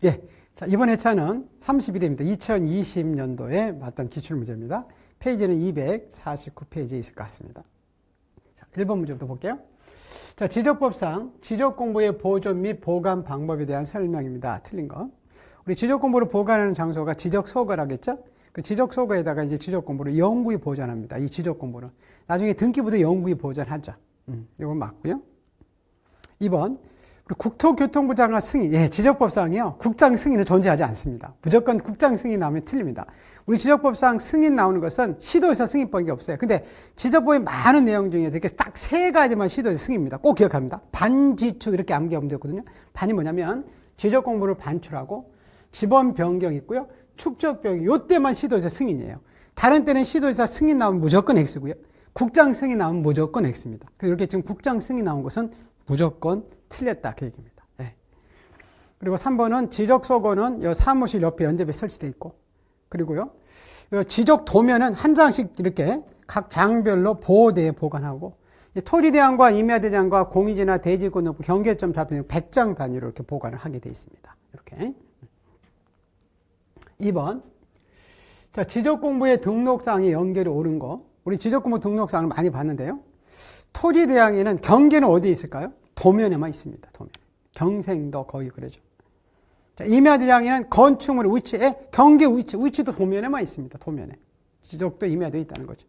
예. 자, 이번 회차는 31회입니다. 2020년도에 맞던 기출문제입니다. 페이지는 249페이지에 있을 것 같습니다. 자, 1번 문제부터 볼게요. 자, 지적법상 지적공부의 보존 및 보관 방법에 대한 설명입니다. 틀린 거. 우리 지적공부를 보관하는 장소가 지적소거라겠죠? 그 지적소거에다가 이제 지적공부를 영구히 보존합니다. 이 지적공부는. 나중에 등기부도 영구히 보존하죠. 이건 맞고요. 2번. 국토교통부 장관 승인, 예, 지적법상이요. 국장 승인은 존재하지 않습니다. 무조건 국장 승인 나오면 틀립니다. 우리 지적법상 승인 나오는 것은 시도에서 승인법이 없어요. 근데 지적법의 많은 내용 중에서 이렇게 딱 세 가지만 시도에서 승인입니다. 꼭 기억합니다. 반지축 이렇게 암기하면 되거든요. 반이 뭐냐면 지적공부를 반출하고 지번 변경 있고요. 축적 변경, 요때만 시도에서 승인이에요. 다른 때는 시도에서 승인 나오면 무조건 X고요. 국장 승인 나오면 무조건 X입니다. 이렇게 지금 국장 승인 나온 것은 무조건 틀렸다 그 얘기입니다. 네. 그리고 3번은 지적소거는 요 사무실 옆에 연접에 설치되어 있고, 그리고요 지적 도면은 한 장씩 이렇게 각 장별로 보호대에 보관하고, 토지대장과 임야대장과 공유지나 대지권 경계점 잡히는 100장 단위로 이렇게 보관을 하게 되어 있습니다. 이렇게. 2번. 자, 지적공부의 등록상에 연결이 오른 거. 우리 지적공부 등록상을 많이 봤는데요. 토지대장에는 경계는 어디에 있을까요? 도면에만 있습니다. 도면. 경생도 거의 그러죠. 자, 임야대장에는 건축물 위치에 경계 위치도 도면에만 있습니다. 도면에. 지적도 임야도 있다는 거죠.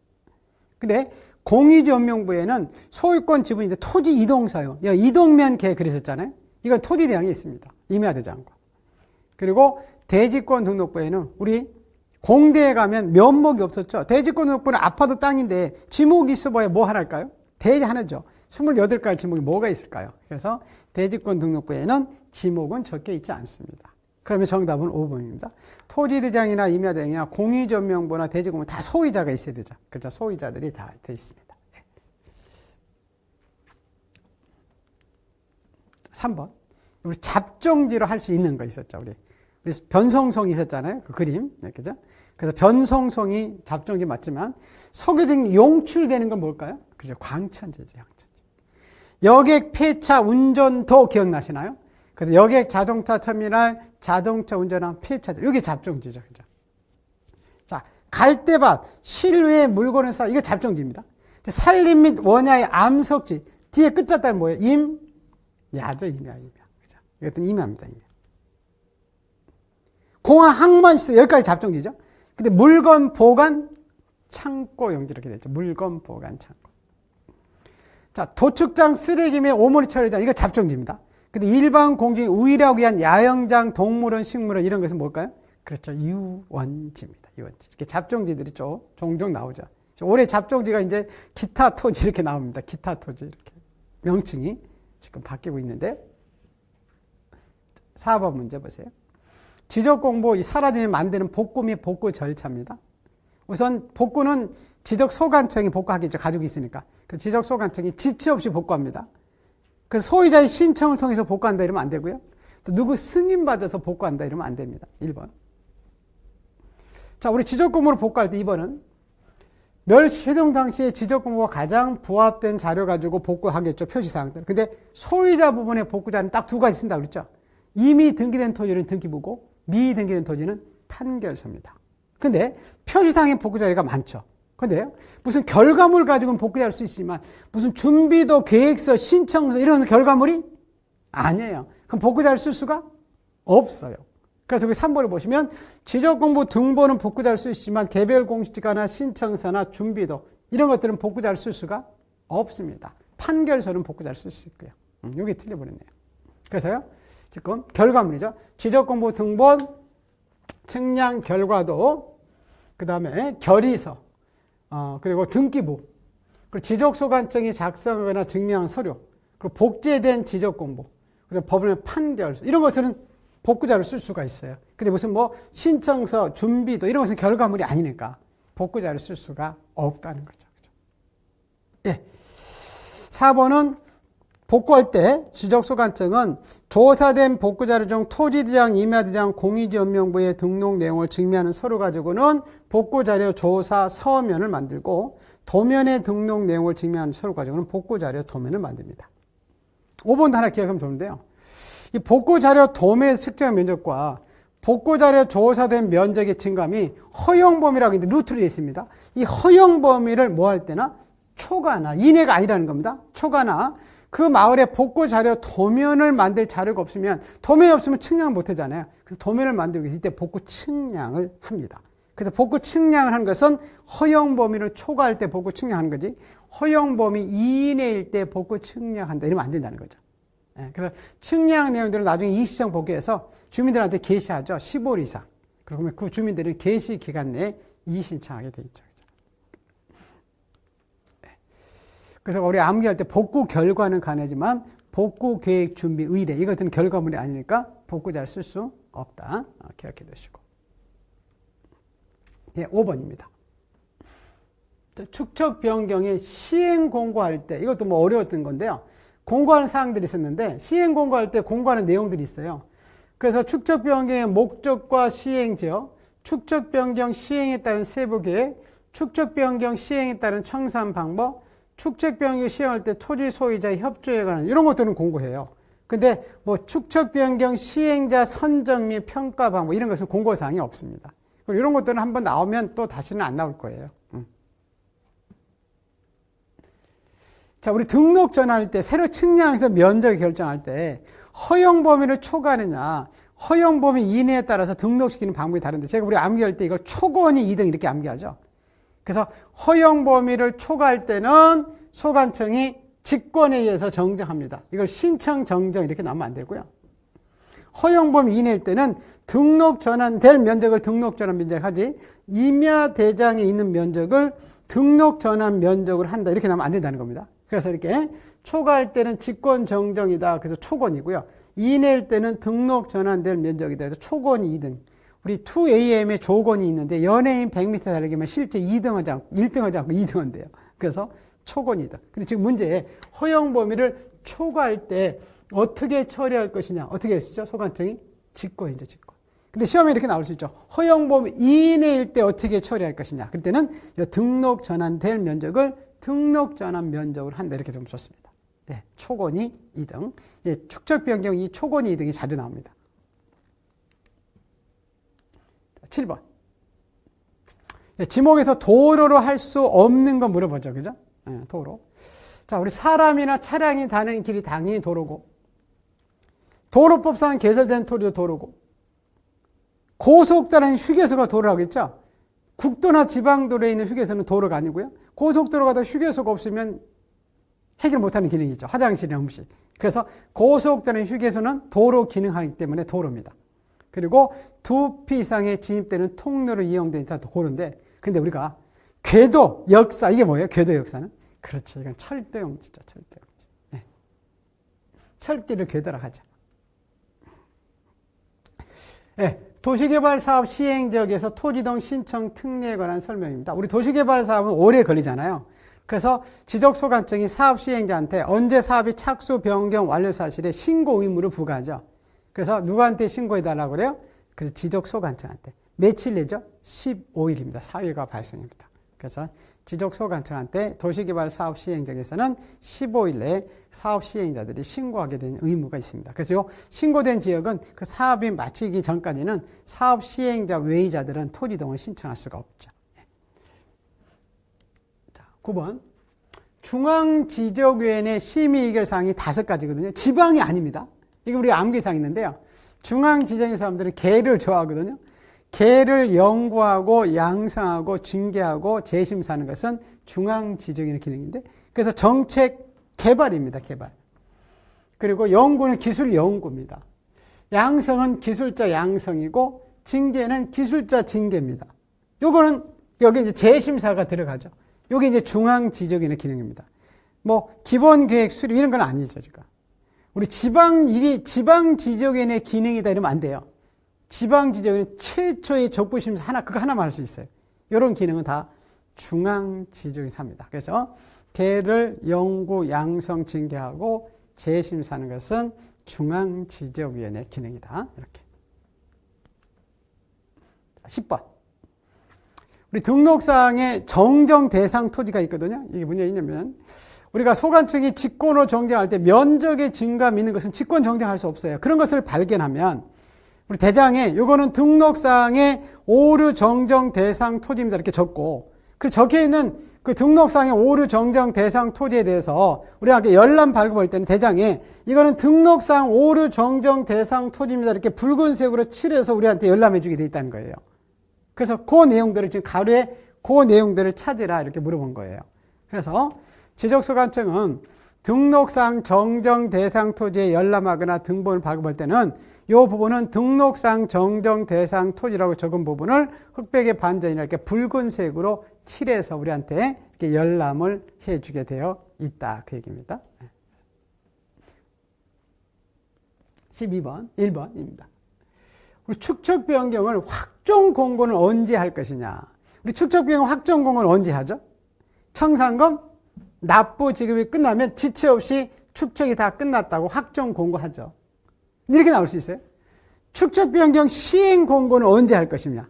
근데 공유지원명부에는 소유권 지분인데 토지 이동사유. 이동면 개 그랬었잖아요. 이건 토지대장에 있습니다. 임야대장과. 그리고 대지권 등록부에는 우리 공대에 가면 면목이 없었죠. 대지권 등록부는 아파트 땅인데 지목이 있어봐야 뭐 하나일까요? 대지 하나죠. 28가지 지목이 뭐가 있을까요? 그래서 대지권 등록부에는 지목은 적혀 있지 않습니다. 그러면 정답은 5번입니다. 토지대장이나 임야대장이나 공유전명부나 대지권은 다 소유자가 있어야 되죠. 그렇죠. 소유자들이 다 되어 있습니다. 3번. 우리 잡종지로 할 수 있는 거 있었죠. 우리 변성성이 있었잖아요. 그 그림. 그죠? 그래서 변성성이 잡종지 맞지만 석유등 용출되는 건 뭘까요? 그죠? 광천지죠. 여객 폐차 운전도 기억나시나요? 그래서 여객 자동차 터미널 자동차 운전한 폐차죠. 이게 잡종지죠. 그죠? 자, 갈대밭 실외 물건을 쌓아 이거 잡종지입니다. 산림 및 원야의 암석지 뒤에 끝자다는 뭐예요? 야죠. 임야. 그죠? 이것도 임야입니다. 임야. 공항 항만시설 여기까지 잡종지죠. 근데 물건 보관 창고 용지 이렇게 되죠. 물건 보관 창고. 자, 도축장, 쓰레기매, 오모리 처리장, 이거 잡종지입니다. 근데 일반 공중에 우일하기 위한 야영장, 동물원, 식물원, 이런 것은 뭘까요? 그렇죠. 유원지입니다. 유원지. 이렇게 잡종지들이 종종 나오죠. 올해 잡종지가 이제 기타 토지 이렇게 나옵니다. 기타 토지 이렇게. 명칭이 지금 바뀌고 있는데. 4번 문제 보세요. 지적공부, 사라지면 만드는 복구 및 복구 절차입니다. 우선 복구는 지적소관청이 복구하겠죠. 가지고 있으니까. 지적소관청이 지체 없이 복구합니다. 그래서 소유자의 신청을 통해서 복구한다 이러면 안 되고요. 또 누구 승인받아서 복구한다 이러면 안 됩니다. 1번. 자, 우리 지적공부를 복구할 때 2번은 멸시 회동 당시에 지적공부가 가장 부합된 자료 가지고 복구하겠죠. 표시사항들. 근데 소유자 부분의 복구자는 딱 두 가지 쓴다고 그랬죠. 이미 등기된 토지는 등기부고 미등기된 토지는 판결서입니다. 근데 표시상의 복구자리가 많죠. 근데 무슨 결과물 가지고는 복구할 수 있지만 무슨 준비도, 계획서, 신청서 이런 것은 결과물이 아니에요. 그럼 복구자를 쓸 수가 없어요. 그래서 그 3번을 보시면 지적공부 등본은 복구자를 쓸 수 있지만 개별 공시지가나 신청서나 준비도 이런 것들은 복구자를 쓸 수가 없습니다. 판결서는 복구자를 쓸 수 있고요. 이게 틀려버렸네요. 그래서요. 지금 결과물이죠. 지적공부 등본, 측량 결과도, 그 다음에 결의서, 그리고 등기부, 그리고 지적소관청이 작성하거나 증명한 서류, 그리고 복제된 지적공부, 그리고 법원의 판결서 이런 것들은 복구자로 쓸 수가 있어요. 근데 무슨 뭐 신청서, 준비도 이런 것은 결과물이 아니니까 복구자로 쓸 수가 없다는 거죠. 그죠? 예. 4번은 복구할 때 지적소관청은 조사된 복구자료 중 토지대장, 임야대장, 공유지원명부의 등록 내용을 증명하는 서류 가지고는 복구자료 조사 서면을 만들고 도면의 등록 내용을 증명하는 서류 가지고는 복구자료 도면을 만듭니다. 5번도 하나 기억하면 좋은데요. 이 복구자료 도면에서 측정한 면적과 복구자료 조사된 면적의 증감이 허용 범위라고 있는데 루트로 되어 있습니다. 이 허용 범위를 뭐 할 때나 초과나 이내가 아니라는 겁니다. 초과나 그 마을에 복구자료 도면을 만들 자료가 없으면 도면이 없으면 측량을 못 하잖아요. 그래서 도면을 만들기 위해서 이때 복구 측량을 합니다. 그래서 복구 측량을 한 것은 허용 범위를 초과할 때 복구 측량하는 거지 허용 범위 이내일 때 복구 측량한다 이러면 안 된다는 거죠. 그래서 측량 내용들은 나중에 이시청 복구해서 주민들한테 게시하죠. 15일 이상. 그러면 그 주민들은 게시 기간 내에 이의신청하게 돼 있죠. 그래서 우리 암기할 때 복구 결과는 가능하지만 복구 계획 준비 의뢰 이것은 결과물이 아니니까 복구자를 쓸 수 없다. 기억해 두시고. 5번입니다. 축척 변경의 시행 공고할 때 이것도 뭐 어려웠던 건데요. 공고하는 사항들이 있었는데 시행 공고할 때 공고하는 내용들이 있어요. 그래서 축척 변경의 목적과 시행지역, 축척 변경 시행에 따른 세부 계획, 축척 변경 시행에 따른 청산 방법, 축척 변경 시행할 때 토지 소유자의 협조에 관한 이런 것들은 공고해요. 근데 뭐 축척 변경 시행자 선정 및 평가 방법 이런 것은 공고 사항이 없습니다. 그리고 이런 것들은 한번 나오면 또 다시는 안 나올 거예요. 자, 우리 등록 전환할 때 새로 측량해서 면적을 결정할 때 허용 범위를 초과하느냐 허용 범위 이내에 따라서 등록시키는 방법이 다른데 제가 우리 암기할 때 이걸 초건이 2등 이렇게 암기하죠. 그래서 허용 범위를 초과할 때는 소관청이 직권에 의해서 정정합니다. 이걸 신청 정정 이렇게 나오면 안 되고요. 허용 범위 이내일 때는 등록 전환될 면적을 등록 전환 면적을 하지 임야 대장에 있는 면적을 등록 전환 면적으로 한다 이렇게 나오면 안 된다는 겁니다. 그래서 이렇게 초과할 때는 직권 정정이다. 그래서 초권이고요. 이내일 때는 등록 전환될 면적이다. 그래서 초권이 2등. 우리 2AM에 조건이 있는데 연예인 100m 달리기면 실제 2등하지 않고 1등하지 않고 2등한대요. 그래서 초건이다. 근데 지금 문제에 허용 범위를 초과할 때 어떻게 처리할 것이냐. 어떻게 했었죠? 소관청이 직권이죠, 직권. 근데 시험에 이렇게 나올 수 있죠. 허용 범위 이내일 때 어떻게 처리할 것이냐. 그럴 때는 등록 전환될 면적을 등록 전환 면적으로 한다. 이렇게 되면 좋습니다. 예, 초건이 2등. 예, 축적 변경 이 초건이 2등이 자주 나옵니다. 7번. 예, 지목에서 도로로 할 수 없는 거 물어보죠. 그죠? 예, 도로. 자, 우리 사람이나 차량이 다니는 길이 당연히 도로고, 도로법상 개설된 토지도 도로고, 고속도로는 휴게소가 도로라고 했죠? 국도나 지방도로에 있는 휴게소는 도로가 아니고요. 고속도로 가다 휴게소가 없으면 해결 못하는 기능이 있죠. 화장실이나 음식. 그래서 고속도로의 휴게소는 도로 기능하기 때문에 도로입니다. 그리고 2P 이상의 진입되는 통로로 이용되는 다 도로인데, 근데 우리가 궤도 역사, 이게 뭐예요? 궤도 역사는? 그렇죠. 이건 철도용지죠. 철도용지. 네. 철길을 궤도라고 하죠. 네. 도시개발사업 시행지역에서 토지동 신청 특례에 관한 설명입니다. 우리 도시개발사업은 오래 걸리잖아요. 그래서 지적소관청이 사업 시행자한테 언제 사업이 착수, 변경, 완료 사실에 신고 의무를 부과하죠. 그래서 누구한테 신고해달라고 그래요? 그래서 지적소관청한테. 며칠 내죠? 15일입니다. 사유가 발생입니다. 그래서 지적소관청한테 도시개발사업 시행지역에서는 15일 내에 사업 시행자들이 신고하게 되는 의무가 있습니다. 그래서 요 신고된 지역은 그 사업이 마치기 전까지는 사업 시행자 외의자들은 토지동을 신청할 수가 없죠. 자, 9번. 중앙지적위원회 심의의결사항이 5가지거든요. 지방이 아닙니다. 이게 우리 암기사항이 있는데요. 중앙지정의 사람들은 개를 좋아하거든요. 개를 연구하고 양성하고 징계하고 재심사하는 것은 중앙지정의 기능인데, 그래서 정책 개발입니다. 개발. 그리고 연구는 기술 연구입니다. 양성은 기술자 양성이고 징계는 기술자 징계입니다. 요거는 여기 이제 재심사가 들어가죠. 요게 이제 중앙지적인의 기능입니다. 뭐 기본 계획 수립 이런 건 아니죠, 지금. 우리 지방지적인의 기능이다 이러면 안 돼요. 지방지적인 최초의 적부심사 하나, 그거 하나만 할 수 있어요. 이런 기능은 다 중앙지적에서 합니다. 그래서 개를 연구, 양성, 징계하고 재심사하는 것은 중앙지적위원회 기능이다. 이렇게. 10번. 우리 등록사항에 정정 대상 토지가 있거든요. 이게 뭐냐, 있냐면, 우리가 소관청이 직권으로 정정할 때 면적의 증가가 있는 것은 직권 정정할 수 없어요. 그런 것을 발견하면 우리 대장에 이거는 등록상의 오류 정정 대상 토지입니다. 이렇게 적고 그 적혀 있는 그 등록상의 오류 정정 대상 토지에 대해서 우리가 열람 발급할 때는 대장에 이거는 등록상 오류 정정 대상 토지입니다. 이렇게 붉은색으로 칠해서 우리한테 열람해 주게 돼 있다는 거예요. 그래서 그 내용들을 지금 가루에 그 내용들을 찾으라 이렇게 물어본 거예요. 그래서 지적소관청은 등록상 정정 대상 토지에 열람하거나 등본을 발급할 때는 이 부분은 등록상 정정 대상 토지라고 적은 부분을 흑백의 반전이나 이렇게 붉은색으로 칠해서 우리한테 이렇게 열람을 해주게 되어 있다. 그 얘기입니다. 12번, 1번입니다. 우리 축척 변경을 확정 공고는 언제 할 것이냐? 우리 축척 변경 확정 공고는 언제 하죠? 청산금 납부 지급이 끝나면 지체 없이 축척이 다 끝났다고 확정 공고하죠. 이렇게 나올 수 있어요. 축척 변경 시행 공고는 언제 할 것이냐?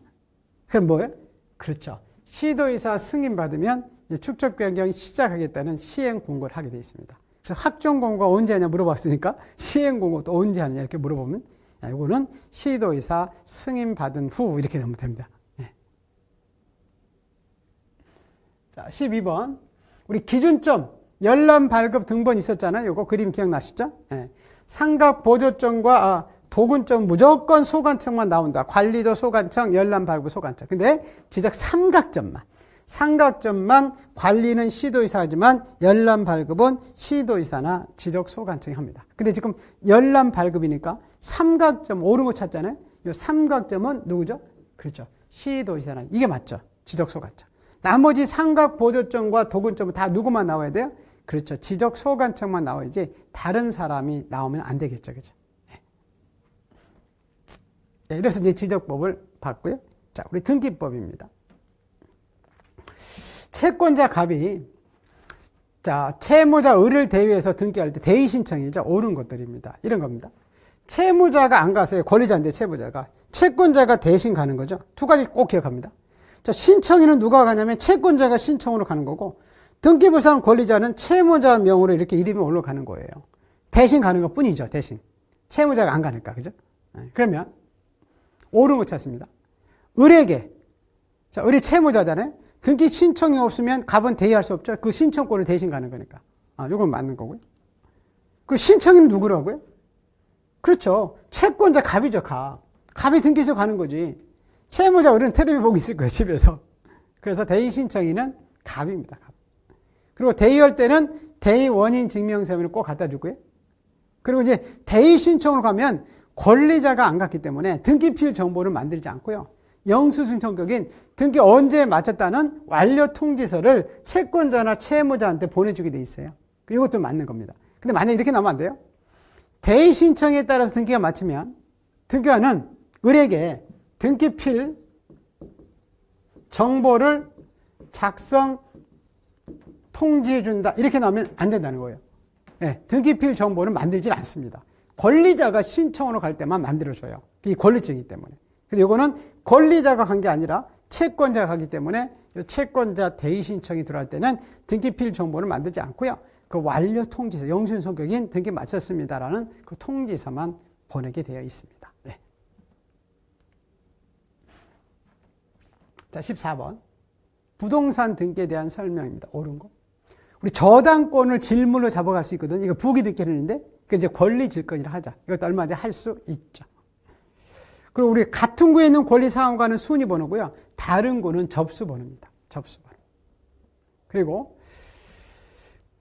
그럼 뭐예요? 그렇죠. 시도의사 승인받으면 축척 변경이 시작하겠다는 시행 공고를 하게 되어 있습니다. 그래서 확정 공고가 언제 하냐 물어봤으니까 시행 공고도 언제 하느냐 이렇게 물어보면 이거는 시도의사 승인받은 후 이렇게 되면 됩니다. 네. 자, 12번. 우리 기준점 열람 발급 등본 있었잖아요. 이거 그림 기억나시죠? 네. 상각 보조점과 도군점 무조건 소관청만 나온다. 관리도 소관청, 열람 발급 소관청. 근데 지적 삼각점만 관리는 시도의사지만 열람 발급은 시도의사나 지적 소관청이 합니다. 근데 지금 열람 발급이니까 삼각점 옳은 거 찾잖아요. 이 삼각점은 누구죠? 그렇죠. 시도의사나 이게 맞죠. 지적 소관청. 나머지 상각 보조점과 도군점은 다 누구만 나와야 돼요? 그렇죠. 지적 소관청만 나와야지 다른 사람이 나오면 안 되겠죠. 그죠? 네. 그래서 이제 지적법을 봤고요. 자, 우리 등기법입니다. 채권자 갑이 자, 채무자 을을 대위해서 등기할 때 대의 신청이죠. 옳은 것들입니다. 이런 겁니다. 채무자가 안 가서요. 권리자인데 채무자가. 채권자가 대신 가는 거죠. 두 가지 꼭 기억합니다. 자, 신청인은 누가 가냐면 채권자가 신청으로 가는 거고 등기부상 권리자는 채무자 명으로 이렇게 이름이 올라가는 거예요. 대신 가는 것 뿐이죠. 대신. 채무자가 안 가니까. 그죠? 그러면 옳은 거 찾습니다. 을에게 자, 을이 채무자잖아요. 등기 신청이 없으면 갑은 대의할 수 없죠. 그 신청권을 대신 가는 거니까. 이건 맞는 거고요. 그 신청인은 누구라고요? 그렇죠. 채권자 갑이죠. 갑이 등기소 가는 거지. 채무자 을은 텔레비 보고 있을 거예요. 집에서. 그래서 대의 신청인은 갑입니다. 갑. 그리고 대의할 때는 대의 원인 증명서면을 꼭 갖다 주고요. 그리고 이제 대의 신청으로 가면 권리자가 안 갔기 때문에 등기필 정보를 만들지 않고요. 영수증 성격인 등기 언제 마쳤다는 완료 통지서를 채권자나 채무자한테 보내주게 돼 있어요. 이것도 맞는 겁니다. 근데 만약에 이렇게 나오면 안 돼요. 대의 신청에 따라서 등기가 마치면 등기관은 을에게 등기필 정보를 작성 통지해 준다. 이렇게 나오면 안 된다는 거예요. 네, 등기필 정보는 만들지 않습니다. 권리자가 신청으로 갈 때만 만들어줘요. 이 권리증이기 때문에. 근데 이거는 권리자가 간 게 아니라 채권자가 가기 때문에 이 채권자 대의 신청이 들어갈 때는 등기필 정보를 만들지 않고요. 그 완료 통지서, 영수증 성격인 등기 마쳤습니다라는 그 통지서만 보내게 되어 있습니다. 네. 자, 14번. 부동산 등기에 대한 설명입니다. 옳은 거. 우리 저당권을 질문으로 잡아갈 수 있거든요. 이거 부기 등기를 했는데, 그 이제 권리 질권이라 하자. 이것도 얼마든지 할 수 있죠. 그리고 우리 같은 구에 있는 권리 상환과는 순위 번호고요. 다른 구는 접수 번호입니다. 접수 번호. 그리고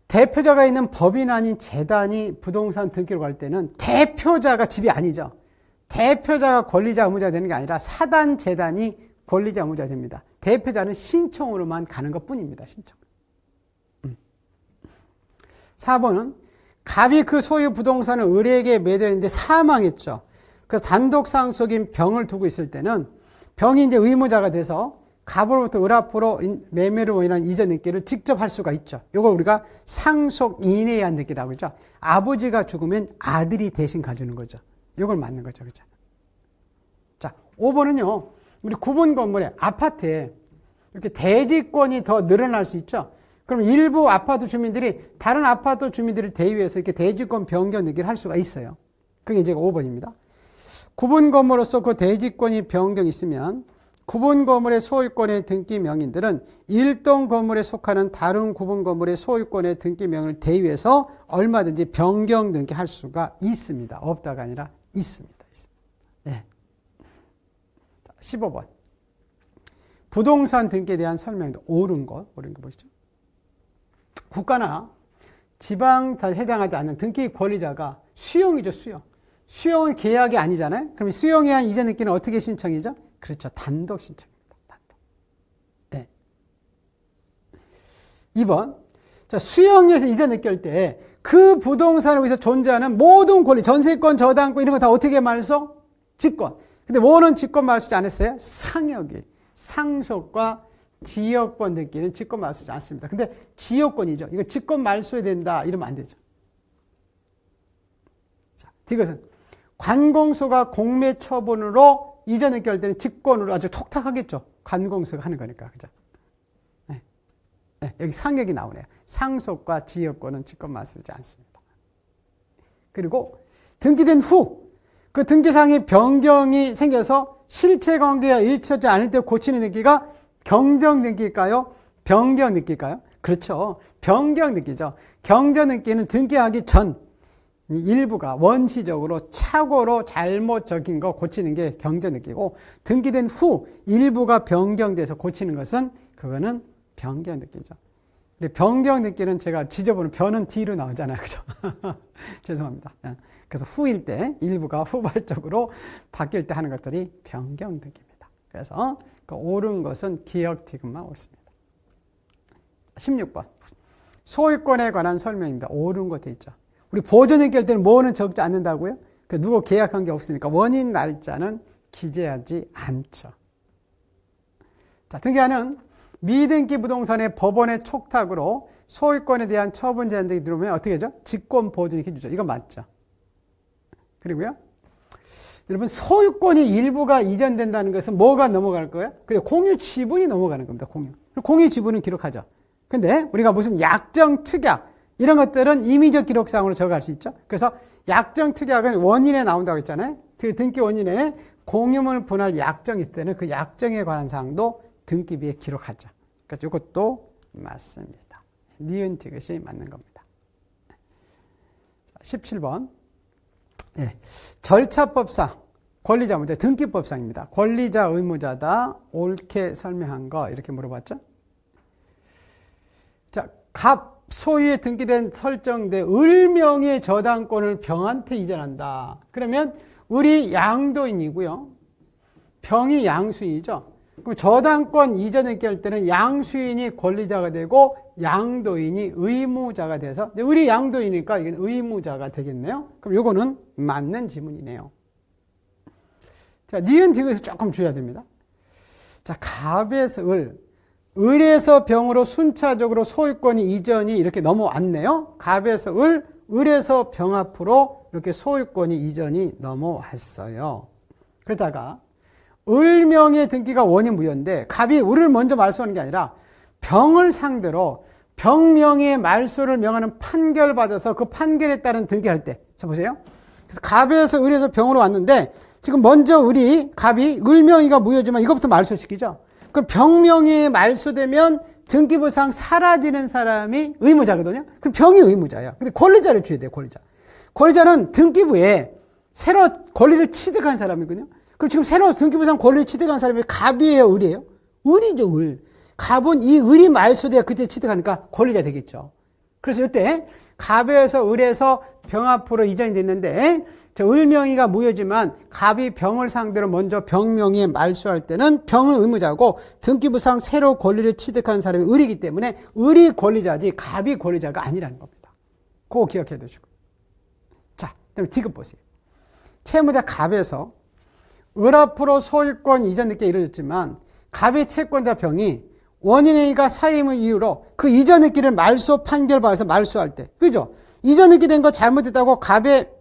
대표자가 있는 법인 아닌 재단이 부동산 등기로 갈 때는 대표자가 집이 아니죠. 대표자가 권리자 의무자가 되는 게 아니라 사단 재단이 권리자 의무자가 됩니다. 대표자는 신청으로만 가는 것 뿐입니다. 신청. 4번은 갑이 그 소유 부동산을 을에게 매도했는데 사망했죠. 그래서 단독 상속인 병을 두고 있을 때는 병이 이제 의무자가 돼서 갑으로부터 을 앞으로 매매로 인한 이전 등기를 직접 할 수가 있죠. 이걸 우리가 상속인에 의한 등기라고 하죠. 아버지가 죽으면 아들이 대신 가주는 거죠. 이걸 맞는 거죠. 그죠? 자, 5번은요. 우리 구분 건물에 아파트에 이렇게 대지권이 더 늘어날 수 있죠. 그럼 일부 아파트 주민들이 다른 아파트 주민들을 대위해서 이렇게 대지권 변경 등기를 할 수가 있어요. 그게 이제 5번입니다. 구분 건물로서 그 대지권이 변경이 있으면 구분 건물의 소유권의 등기 명인들은 일동 건물에 속하는 다른 구분 건물의 소유권의 등기 명을 대위해서 얼마든지 변경 등기할 수가 있습니다. 없다가 아니라 있습니다. 네. 15번. 부동산 등기에 대한 설명도 옳은 거 보시죠. 국가나 지방 다 해당하지 않는 등기 권리자가 수용이죠, 수용. 수용은 계약이 아니잖아요. 그럼 수용에 의한 이전 등기는 어떻게 신청이죠? 그렇죠. 단독 신청입니다. 단독. 네. 2번. 자, 수용에서 이전 등기 할 때 그 부동산을 위해서 존재하는 모든 권리, 전세권, 저당권 이런 거 다 어떻게 말소? 직권. 근데 뭐는 직권 말소지 않았어요? 상여기, 상속과 지역권 등기는 직권 말소지 않습니다. 근데 지역권이죠. 이거 직권 말소해야 된다 이러면 안 되죠. 자, 이것은 관공서가 공매 처분으로 이전 등기 할 때는 직권으로 아주 톡탁하겠죠. 관공서가 하는 거니까. 그죠? 네. 네, 여기 상역이 나오네요. 상속과 지역권은 직권 말소되지 않습니다. 그리고 등기된 후 그 등기상의 변경이 생겨서 실체 관계가 일치하지 않을 때 고치는 등기가 경정 등기일까요? 변경 등기일까요? 그렇죠. 변경 등기죠. 경정 등기는 등기하기 전 일부가 원시적으로 착오로 잘못 적인 거 고치는 게 경정 등기고, 등기된 후 일부가 변경돼서 고치는 것은 그거는 변경 등기죠. 근데 변경 등기는 제가 지저분한 변은 D로 나오잖아요. 그죠? 죄송합니다. 그래서 후일 때 일부가 후발적으로 바뀔 때 하는 것들이 변경 등기입니다. 그래서 그 옳은 것은 기억 디귿만 옳습니다. 16번. 소유권에 관한 설명입니다. 옳은 거 돼 있죠. 우리 보존 등기 할 때는 뭐는 적지 않는다고요? 그 누구 계약한 게 없으니까 원인 날짜는 기재하지 않죠. 자, 등기하는 미등기 부동산의 법원의 촉탁으로 소유권에 대한 처분 제한 등이 들어오면 어떻게 하죠? 직권 보존이 해주죠. 이거 맞죠? 그리고요, 여러분, 소유권이 일부가 이전된다는 것은 뭐가 넘어갈 거예요? 그리고 공유 지분이 넘어가는 겁니다. 공유 지분은 기록하죠. 근데 우리가 무슨 약정 특약 이런 것들은 임의적 기록상으로 적어갈 수 있죠. 그래서 약정 특약은 원인에 나온다고 했잖아요. 그 등기 원인에 공유물 분할 약정이 있을 때는 그 약정에 관한 사항도 등기비에 기록하죠. 그러니까 이것도 맞습니다. 니은 디귿이 맞는 겁니다. 17번. 예. 절차법상 권리자 문제, 등기법상입니다. 권리자 의무자다 옳게 설명한 거 이렇게 물어봤죠. 자, 갑 소유에 등기된 설정된 을명의 저당권을 병한테 이전한다. 그러면 을이 양도인이고요, 병이 양수인이죠. 그럼 저당권 이전 등기 할 때는 양수인이 권리자가 되고 양도인이 의무자가 돼서, 을이 양도인이니까 이건 의무자가 되겠네요. 그럼 이거는 맞는 지문이네요. 자, 니은 디귿을 조금 주셔야 됩니다. 자, 갑에서 을에서 병으로 순차적으로 소유권이 이전이 이렇게 넘어왔네요. 갑에서 을에서 병 앞으로 이렇게 소유권이 이전이 넘어왔어요. 그러다가 을명의 등기가 원인 무효인데 갑이 을을 먼저 말소하는 게 아니라 병을 상대로 병명의 말소를 명하는 판결 받아서 그 판결에 따른 등기할 때, 자 보세요. 그래서 갑에서 을에서 병으로 왔는데 지금 먼저 갑이 을명의가 무효지만 이것부터 말소시키죠. 그럼 병명이 말소되면 등기부상 사라지는 사람이 의무자거든요. 그럼 병이 의무자예요. 근데 권리자를 줘야 돼요. 권리자는 등기부에 새로 권리를 취득한 사람이거든요. 그럼 지금 새로 등기부상 권리를 취득한 사람이 갑이에요, 을이에요? 을이죠, 을. 갑은 이 을이 말소돼야 그때 취득하니까 권리자 되겠죠. 그래서 이때 갑에서 을에서 병 앞으로 이전이 됐는데, 저 을명의가 무효지만 갑이 병을 상대로 먼저 병명의에 말소할 때는 병은 의무자고 등기부상 새로 권리를 취득한 사람이 을이기 때문에 을이 권리자지 갑이 권리자가 아니라는 겁니다. 그거 기억해 두시고. 자, 그다음에 디귿 보세요. 채무자 갑에서 을 앞으로 소유권 이전 등기가 이루어졌지만 갑의 채권자 병이 원인행위가 사임의 이유로 그 이전 등기를 말소 판결받아서 말소할 때, 그죠? 이전 등기 된 거 잘못했다고 갑의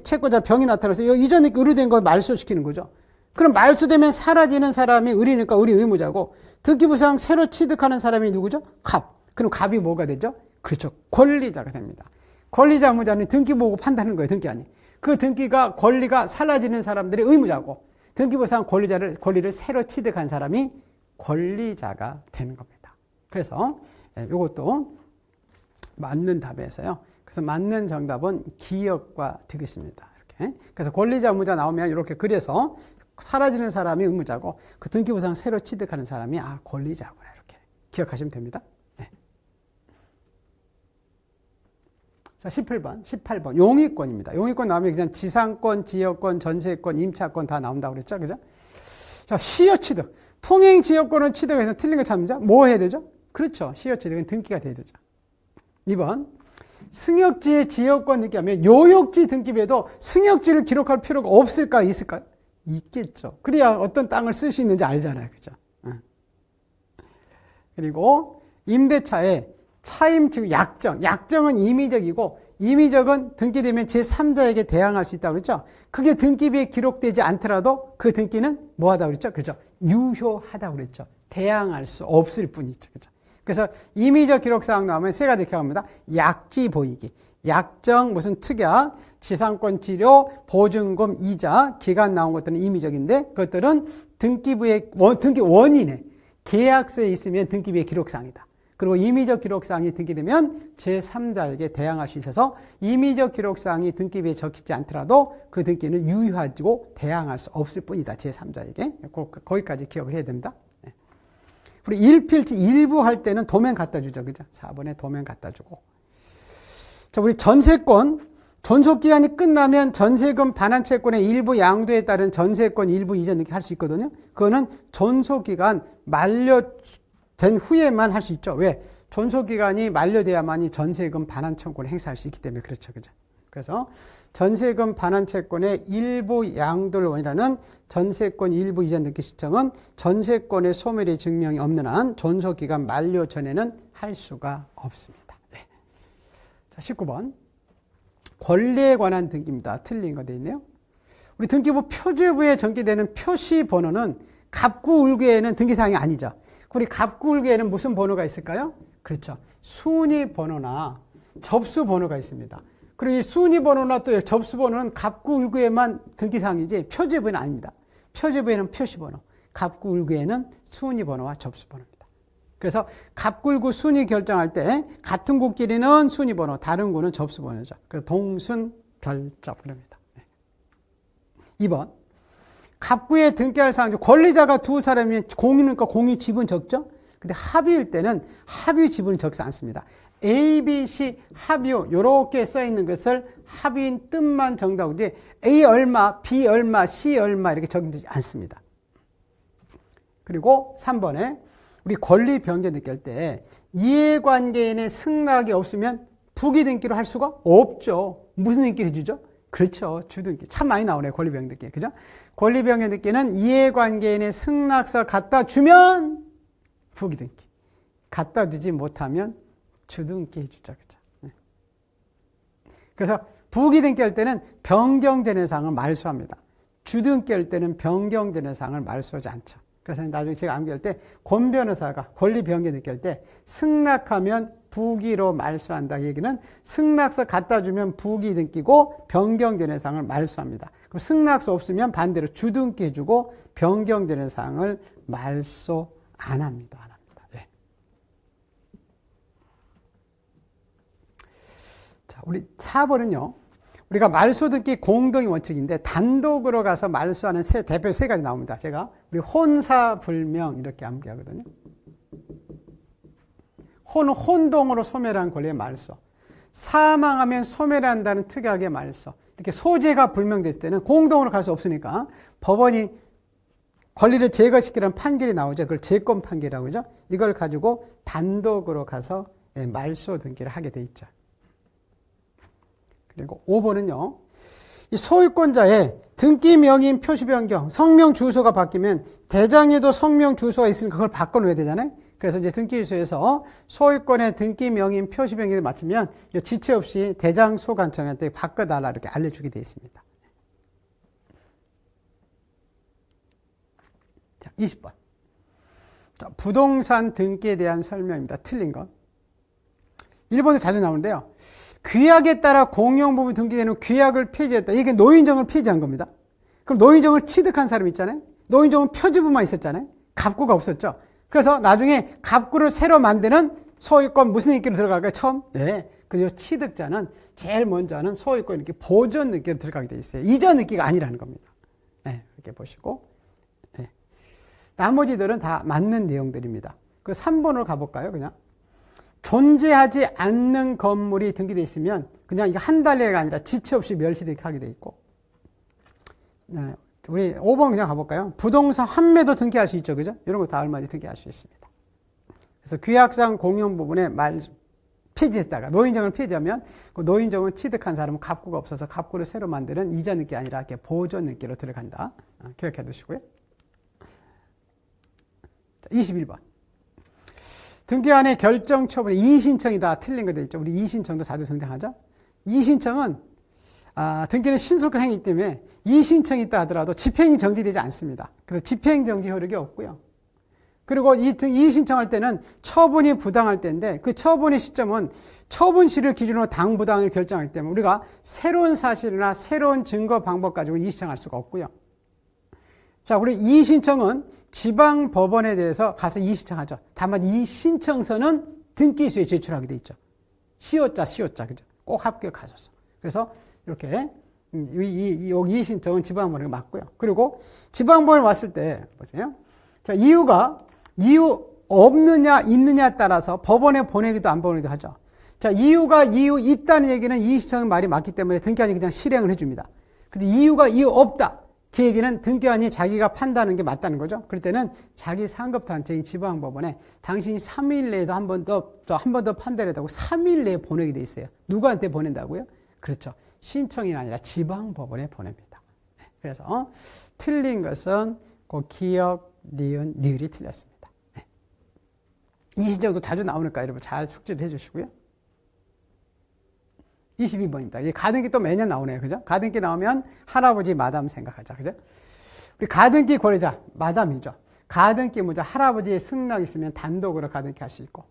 채권자 병이 나타나서 이전 등기 의뢰된 걸 말소시키는 거죠. 그럼 말소되면 사라지는 사람이 을이니까 을이 의무자고 등기부상 새로 취득하는 사람이 누구죠? 갑. 그럼 갑이 뭐가 되죠? 그렇죠. 권리자가 됩니다. 권리자 의무자는 등기 보고 판다는 거예요. 등기 아니. 그 등기가 권리가 사라지는 사람들의 의무자고 등기부상 권리를 새로 취득한 사람이 권리자가 되는 겁니다. 그래서 이것도 맞는 답에서요. 그래서 맞는 정답은 기역과 되겠습니다. 이렇게. 그래서 권리자 의무자 나오면 이렇게 그려서 사라지는 사람이 의무자고 그 등기부상 새로 취득하는 사람이 권리자구나 이렇게 기억하시면 됩니다. 네. 자, 18번 용의권입니다. 용의권 나오면 그냥 지상권, 지역권, 전세권, 임차권 다 나온다고 그랬죠, 그죠? 자, 시효 취득. 통행 지역권을 취득해서 틀린 거 찾는다. 뭐 해야 되죠? 그렇죠. 시효 취득은 등기가 돼야 되죠. 2번. 승역지의 지역권 등기하면 요역지 등기부에도 승역지를 기록할 필요가 없을까, 있을까요? 있겠죠. 그래야 어떤 땅을 쓸 수 있는지 알잖아요. 그죠? 그리고 임대차에 차임, 즉 약정. 약정은 임의적이고 임의적은 등기되면 제3자에게 대항할 수 있다고 그랬죠. 그게 등기부에 기록되지 않더라도 그 등기는 뭐 하다고 그랬죠? 그죠? 유효하다고 그랬죠. 대항할 수 없을 뿐이죠. 그죠? 그래서 임의적 기록사항 나오면 세 가지 기억합니다. 약지 보이기, 약정, 무슨 특약, 지상권 치료, 보증금, 이자, 기간 나온 것들은 임의적인데 그것들은 등기부의 등기 원인에 계약서에 있으면 등기부의 기록사항이다. 그리고 임의적 기록사항이 등기되면 제3자에게 대항할 수 있어서 임의적 기록사항이 등기부에 적히지 않더라도 그 등기는 유효하고 대항할 수 없을 뿐이다. 제3자에게. 거기까지 기억을 해야 됩니다. 우리 일필지 일부 할 때는 도면 갖다 주죠. 그죠? 4번에 도면 갖다 주고. 자, 우리 전세권, 존속기간이 끝나면 전세금 반환채권의 일부 양도에 따른 전세권 일부 이전 이렇게 할 수 있거든요. 그거는 존속기간 만료된 후에만 할 수 있죠. 왜? 존속기간이 만료돼야만이 전세금 반환채권을 행사할 수 있기 때문에 그렇죠. 그죠? 그래서 전세금 반환채권의 일부 양도를 원인하는 전세권 일부 이전 등기 신청은 전세권의 소멸의 증명이 없는 한 존속기간 만료 전에는 할 수가 없습니다. 네. 자, 19번. 권리에 관한 등기입니다. 틀린 거 돼 있네요. 우리 등기부 표제부에 전기되는 표시 번호는 갑구을구에는 등기사항이 아니죠. 우리 갑구을구에는 무슨 번호가 있을까요? 그렇죠. 순위 번호나 접수 번호가 있습니다. 그리고 이 순위 번호나 또 접수 번호는 갑구을구에만 등기사항이지 표제부에는 아닙니다. 표제부에는 표시 번호, 갑구을구에는 순위 번호와 접수 번호입니다. 그래서 갑구을구 순위 결정할 때 같은 구끼리는 순위 번호, 다른 구는 접수 번호죠. 그래서 동순 결접 그럽니다. 2번. 갑구에 등기할 사항 중 권리자가 두 사람이면 공유니까 공유 지분 적죠? 근데 합의일 때는 합의 지분은 적지 않습니다. A, B, C 합의요 이렇게 써 있는 것을 합의인 뜻만 정답이지 A 얼마, B 얼마, C 얼마 이렇게 적지 않습니다. 그리고 3번에 우리 권리 변경 등기할 때 이해관계인의 승낙이 없으면 부기 등기로 할 수가 없죠. 무슨 등기를 해주죠? 그렇죠. 주등기. 참 많이 나오네요. 권리 변경 등기. 그죠? 권리 변경 등기는 이해관계인의 승낙서 갖다 주면 부기 등기. 갖다 주지 못하면 주등기 해주죠. 그죠? 네. 그래서 부기 등기 할 때는 변경되는 사항을 말소합니다. 주등기 할 때는 변경되는 사항을 말소하지 않죠. 그래서 나중에 제가 암기할 때 권 변호사가 권리 변경 등기 할 때 승낙하면 부기로 말소한다. 얘기는 승낙서 갖다 주면 부기 등기고 변경되는 사항을 말소합니다. 그럼 승낙서 없으면 반대로 주등기 해주고 변경되는 사항을 말소 안 합니다. 안 합니다. 네. 자, 우리 4번은요. 우리가 말소 등기 공동의 원칙인데 단독으로 가서 말소하는 대표 세 가지 나옵니다. 제가 우리 혼사불명 이렇게 암기하거든요. 혼동으로 소멸한 권리의 말소. 사망하면 소멸한다는 특약의 말소. 이렇게 소재가 불명됐을 때는 공동으로 갈 수 없으니까 법원이 권리를 제거시키라는 판결이 나오죠. 그걸 제권 판결이라고 하죠. 이걸 가지고 단독으로 가서 말소 등기를 하게 돼 있죠. 그리고 5번은요. 이 소유권자의 등기 명의인 표시 변경, 성명 주소가 바뀌면 대장에도 성명 주소가 있으니까 그걸 바꿔놓아야 되잖아요. 그래서 이제 등기소에서 소유권의 등기 명의인 표시 변경을 맞추면 지체 없이 대장 소관청한테 바꿔달라 이렇게 알려주게 되어 있습니다. 자, 20번. 자, 부동산 등기에 대한 설명입니다. 틀린 것. 일본에 자주 나오는데요. 규약에 따라 공용부분 등기되는 규약을 폐지했다. 이게 노인정을 폐지한 겁니다. 그럼 노인정을 취득한 사람 있잖아요. 노인정은 표지부만 있었잖아요. 갑구가 없었죠. 그래서 나중에 갑구를 새로 만드는 소유권 무슨 등기로 들어갈까요? 처음? 네. 그리고 취득자는 제일 먼저는 소유권 이렇게 보존 등기로 들어가게 돼 있어요. 이전 등기가 아니라는 겁니다. 네. 이렇게 보시고. 네. 나머지들은 다 맞는 내용들입니다. 그 3번으로 가볼까요? 그냥. 존재하지 않는 건물이 등기되어 있으면 그냥 이게 한 달래가 아니라 지체 없이 멸시되게 하게 돼 있고. 네. 우리 5번 그냥 가볼까요? 부동산 환매도 등기할 수 있죠. 그죠? 이런 거 다 얼마든지 등기할 수 있습니다. 그래서 규약상 공용 부분에 폐지했다가 노인정을 폐지하면 그 노인정을 취득한 사람은 갑구가 없어서 갑구를 새로 만드는 이전 등기 아니라 이렇게 보존 등기로 들어간다. 기억해 두시고요. 자, 21번. 등기관의 결정 처분이 이의신청이다. 틀린 거 되어 있죠. 우리 이의신청도 자주 등장하죠. 이의신청은 등기는 신속한 행위이기 때문에 이의신청이 있다 하더라도 집행이 정지되지 않습니다. 그래서 집행정지 효력이 없고요. 그리고 이의신청할 때는 처분이 부당할 때인데 그 처분의 시점은 처분시를 기준으로 당부당을 결정하기 때문에 우리가 새로운 사실이나 새로운 증거 방법 가지고 이의신청할 수가 없고요. 자, 우리 이의신청은 지방법원에 대해서 가서 이의신청하죠. 다만 이 신청서는 등기소에 제출하게 돼 있죠. 시효자, 그죠? 꼭 합격하셔서. 그래서 이렇게 이 신청은 지방법원에 맞고요. 그리고 지방법원에 왔을 때 보세요. 자, 이유 없느냐 있느냐에 따라서 법원에 보내기도 안 보내기도 하죠. 자, 이유 있다는 얘기는 이 신청의 말이 맞기 때문에 등기관이 그냥 실행을 해줍니다. 근데 이유 없다. 그 얘기는 등기관이 자기가 판단하는 게 맞다는 거죠. 그럴 때는 자기 상급단체인 지방법원에 당신이 3일 내에도 한 번 더 판단을 하고 3일 내에 보내게 돼 있어요. 누구한테 보낸다고요? 그렇죠. 신청이 아니라 지방법원에 보냅니다. 그래서 틀린 것은 그 기억, 니은, 니을이 틀렸습니다. 이 신청도 자주 나오니까 여러분 잘 숙지를 해주시고요. 22번입니다. 이게 가등기 또 매년 나오네요. 그죠? 가등기 나오면 할아버지, 마담 생각하자. 그죠? 우리 가등기 권리자, 마담이죠. 가등기 무자, 할아버지의 승낙이 있으면 단독으로 가등기 할 수 있고.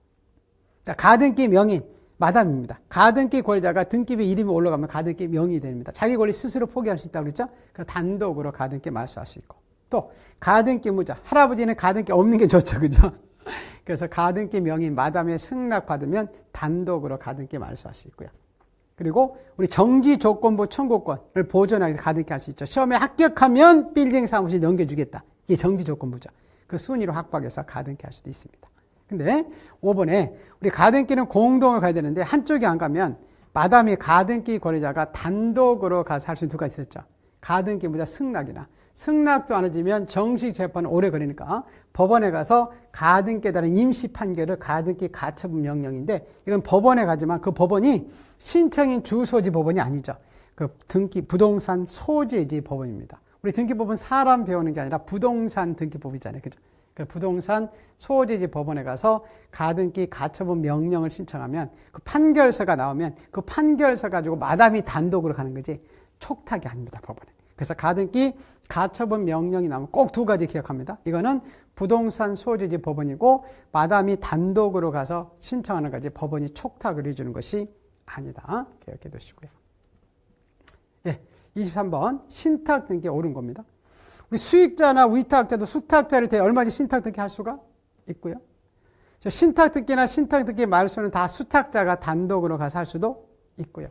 자, 가등기 명인, 마담입니다. 가등기 권리자가 등기비 이름이 올라가면 가등기 명인이 됩니다. 자기 권리 스스로 포기할 수 있다고 그랬죠? 그래서 단독으로 가등기 말소할 수 있고. 또, 가등기 무자, 할아버지는 가등기 없는 게 좋죠. 그죠? 그래서 가등기 명인, 마담의 승낙 받으면 단독으로 가등기 말소할 수 있고요. 그리고 우리 정지조건부 청구권을 보존하기 위해서 가등기 할 수 있죠. 시험에 합격하면 빌딩 사무실 넘겨주겠다. 이게 정지조건부죠. 그 순위로 확보해서 가등기 할 수도 있습니다. 근데 5번에 우리 가등기는 공동을 가야 되는데 한쪽이 안 가면 마담이 가등기 권리자가 단독으로 가서 할 수 있는 두 가지 있었죠. 가등기 무자 승낙이나 승낙도 안 해지면 정식 재판은 오래 걸리니까 법원에 가서 가등기에 따른 임시 판결을 가등기 가처분 명령인데 이건 법원에 가지만 그 법원이 신청인 주소지 법원이 아니죠. 그 등기 부동산 소재지 법원입니다. 우리 등기법은 사람 배우는 게 아니라 부동산 등기법이잖아요. 그죠? 그 부동산 소재지 법원에 가서 가등기 가처분 명령을 신청하면 그 판결서가 나오면 그 판결서 가지고 마담이 단독으로 가는 거지 촉탁이 아닙니다. 법원에. 그래서 가등기 가처분 명령이 나오면 꼭 두 가지 기억합니다. 이거는 부동산 소재지 법원이고 마담이 단독으로 가서 신청하는 거지 법원이 촉탁을 해주는 것이 아니다. 기억해 두시고요. 예, 23번 신탁 등기 옳은 겁니다. 우리 수익자나 위탁자도 수탁자를 대해 얼마든지 신탁 등기 할 수가 있고요. 신탁 등기나 신탁 등기 말소는 다 수탁자가 단독으로 가서 할 수도 있고요.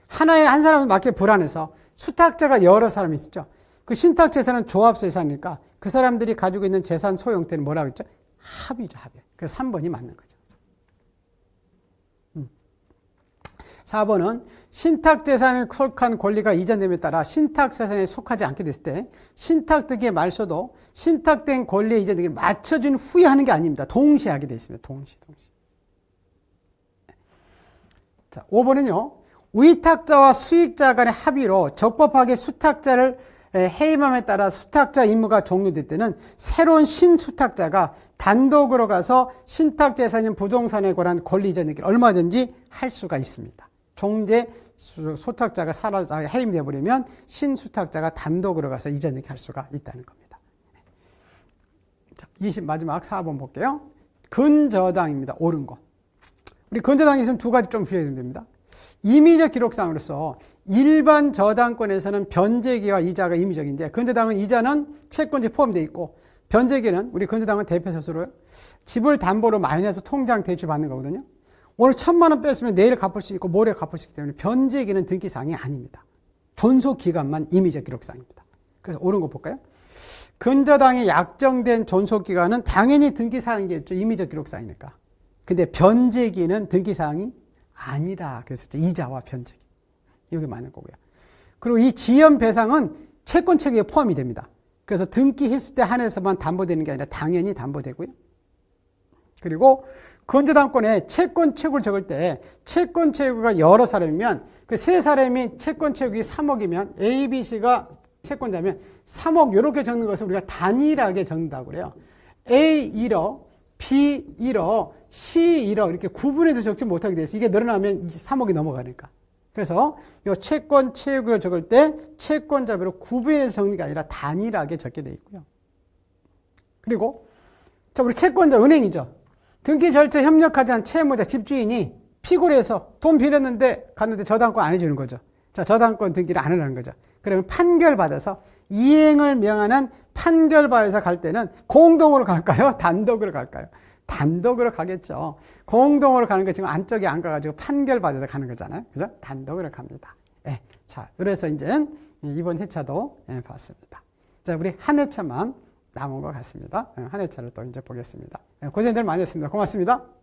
한 사람은 맞게 불안해서 수탁자가 여러 사람이 있죠. 그 신탁 재산은 조합 재산이니까 그 사람들이 가지고 있는 재산 소유 형태는 뭐라고 했죠? 합의죠, 합의. 그래서 3번이 맞는 거죠. 4번은 신탁 재산을 속한 권리가 이전됨에 따라 신탁 재산에 속하지 않게 됐을 때 신탁 등기의 말소도 신탁된 권리에 이전되기를 맞춰준 후에 하는 게 아닙니다. 동시에 하게 되어 있습니다. 동시에. 자, 5번은요. 위탁자와 수익자 간의 합의로 적법하게 수탁자를 해임함에 따라 수탁자 임무가 종료될 때는 새로운 신수탁자가 단독으로 가서 신탁재산인 부동산에 관한 권리 이전되기를 얼마든지 할 수가 있습니다. 종제 소탁자가 사라져 해임되어 버리면 신수탁자가 단독으로 가서 이전되게 할 수가 있다는 겁니다. 자, 마지막 4번 볼게요. 근저당입니다. 옳은 거. 우리 건저당에 있으면 두 가지 좀 주의해야 됩니다. 임의적 기록상으로서 일반 저당권에서는 변제기와 이자가 임의적인데 건저당은 이자는 채권지에 포함되어 있고 변제기는 우리 건저당은 대표 스스로 집을 담보로 마이너스 통장 대출 받는 거거든요. 오늘 1,000만 원 뺐으면 내일 갚을 수 있고 모레 갚을 수 있기 때문에 변제기는 등기사항이 아닙니다. 존속기간만 임의적 기록사항입니다. 그래서 옳은 거 볼까요? 건저당이 약정된 존속기간은 당연히 등기사항이겠죠. 임의적 기록사항이니까. 근데 변제기는 등기사항이 아니라 그래서 이자와 변제기. 이게 맞는 거고요. 그리고 이 지연배상은 채권체계에 포함이 됩니다. 그래서 등기했을 때 한해서만 담보되는 게 아니라 당연히 담보되고요. 그리고 건저당권에 채권체국을 적을 때 채권체국가 여러 사람이면 그 세 사람이 채권체국이 3억이면 A, B, C가 채권자면 3억 이렇게 적는 것을 우리가 단일하게 적는다고 그래요. A 1억, B 1억, C 1억 이렇게 구분해서 적지 못하게 돼서 이게 늘어나면 3억이 넘어가니까. 그래서 이 채권체국을 적을 때 채권자별로 구분해서 적는 게 아니라 단일하게 적게 돼 있고요. 그리고 자 우리 채권자 은행이죠. 등기 절차 협력하지 않은 채무자 집주인이 피고해서 돈 빌렸는데 갔는데 저당권 안 해주는 거죠. 자, 저당권 등기를 안 하는 거죠. 그러면 판결받아서 이행을 명하는 판결받아서 갈 때는 공동으로 갈까요? 단독으로 갈까요? 단독으로 가겠죠. 공동으로 가는 거 지금 안쪽에 안 가가지고 판결받아서 가는 거잖아요. 그죠? 단독으로 갑니다. 예. 자, 그래서 이제 이번 회차도 봤습니다. 자, 우리 한 회차만 남은 것 같습니다. 한 회차를 또 이제 보겠습니다. 고생들 많이 했습니다. 고맙습니다.